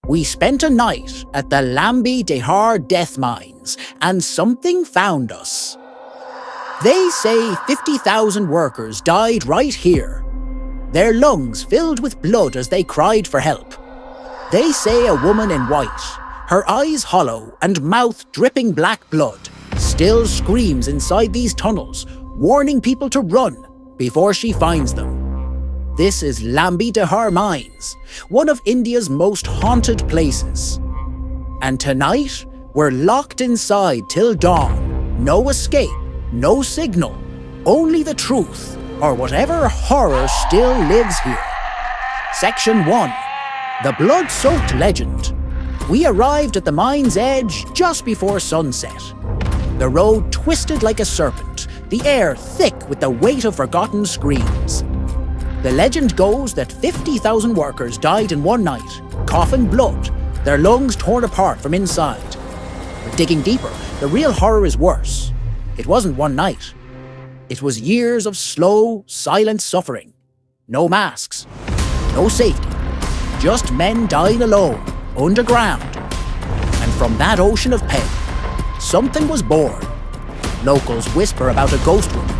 We spent a night at the Lambi Dehar Death Mines, and something found us. They say 50,000 workers died right here, their lungs filled with blood as they cried for help. They say a woman in white, her eyes hollow and mouth dripping black blood, still screams inside these tunnels, warning people to run before she finds them. This is Lambi Dehar Mines, one of India's most haunted places. And tonight, we're locked inside till dawn. No escape, no signal, only the truth, or whatever horror still lives here. Section 1. The blood-soaked legend. We arrived at the mine's edge just before sunset. The road twisted like a serpent, the air thick with the weight of forgotten screams. The legend goes that 50,000 workers died in one night, coughing blood, their lungs torn apart from inside. But digging deeper, the real horror is worse. It wasn't one night. It was years of slow, silent suffering. No masks, no safety, just men dying alone, underground. And from that ocean of pain, something was born. Locals whisper about a ghost woman,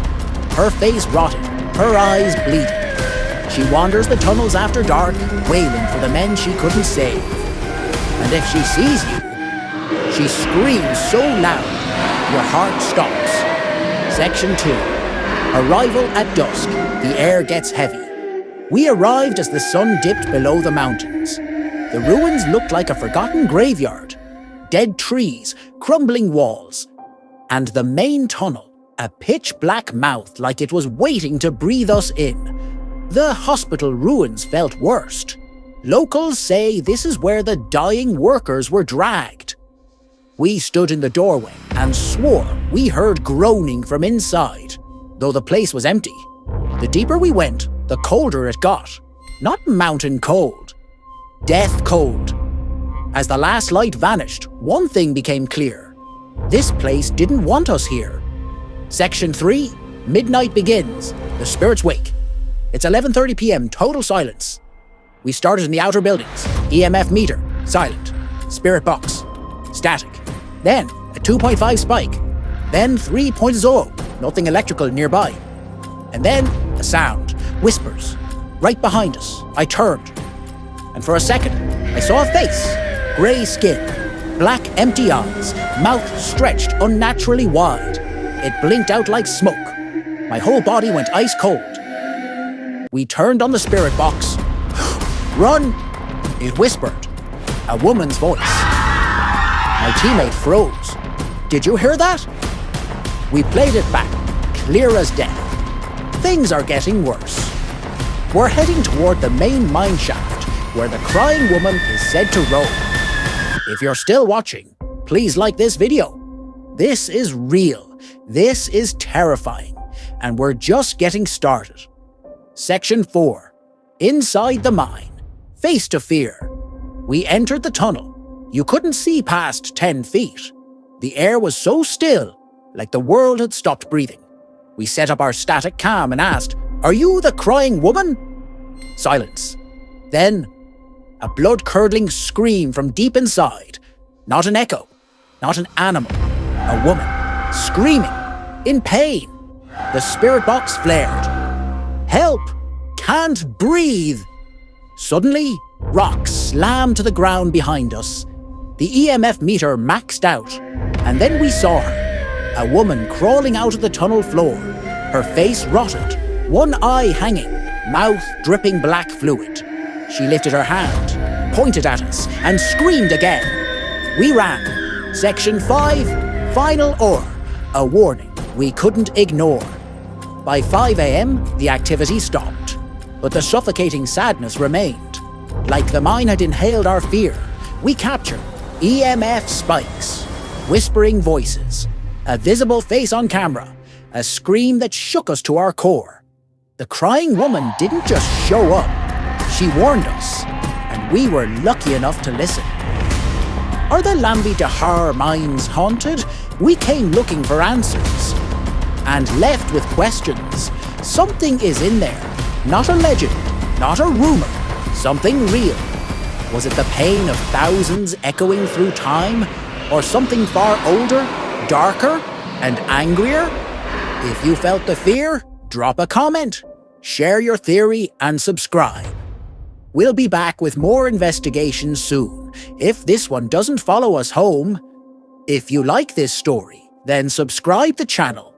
her face rotted, her eyes bleeding. She wanders the tunnels after dark, wailing for the men she couldn't save. And if she sees you, she screams so loud, your heart stops. Section 2. Arrival at dusk. The air gets heavy. We arrived as the sun dipped below the mountains. The ruins looked like a forgotten graveyard. Dead trees, crumbling walls. And the main tunnel, a pitch-black mouth like it was waiting to breathe us in. The hospital ruins felt worst. Locals say this is where the dying workers were dragged. We stood in the doorway and swore we heard groaning from inside, though the place was empty. The deeper we went, the colder it got. Not mountain cold, death cold. As the last light vanished, one thing became clear. This place didn't want us here. Section 3, midnight begins. The spirits wake. It's 11:30 p.m., total silence. We started in the outer buildings. EMF meter, silent. Spirit box, static. Then a 2.5 spike. Then 3.0, nothing electrical nearby. And then a sound, whispers, right behind us. I turned. And for a second, I saw a face, grey skin, black empty eyes, mouth stretched unnaturally wide. It blinked out like smoke. My whole body went ice cold. We turned on the spirit box. Run! It whispered. A woman's voice. My teammate froze. Did you hear that? We played it back, clear as death. Things are getting worse. We're heading toward the main mine shaft, where the crying woman is said to roam. If you're still watching, please like this video. This is real. This is terrifying. And we're just getting started. Section 4. Inside the mine. Face to fear. We entered the tunnel. You couldn't see past 10 feet. The air was so still, like the world had stopped breathing. We set up our static cam and asked, "Are you the crying woman?" Silence. Then, a blood-curdling scream from deep inside. Not an echo, not an animal. A woman, screaming, in pain. The spirit box flared. Help! Can't breathe! Suddenly, rocks slammed to the ground behind us. The EMF meter maxed out, and then we saw her. A woman crawling out of the tunnel floor, her face rotted, one eye hanging, mouth dripping black fluid. She lifted her hand, pointed at us, and screamed again. We ran. Section 5, final or, a warning we couldn't ignore. By 5 a.m., the activity stopped, but the suffocating sadness remained. Like the mine had inhaled our fear, we captured EMF spikes, whispering voices, a visible face on camera, a scream that shook us to our core. The crying woman didn't just show up, she warned us, and we were lucky enough to listen. Are the Lambi Dehar Mines haunted? We came looking for answers. And left with questions. Something is in there. Not a legend, not a rumor. Something real. Was it the pain of thousands echoing through time? Or something far older, darker, and angrier? If you felt the fear, drop a comment, share your theory, and subscribe. We'll be back with more investigations soon, if this one doesn't follow us home. If you like this story, then subscribe the channel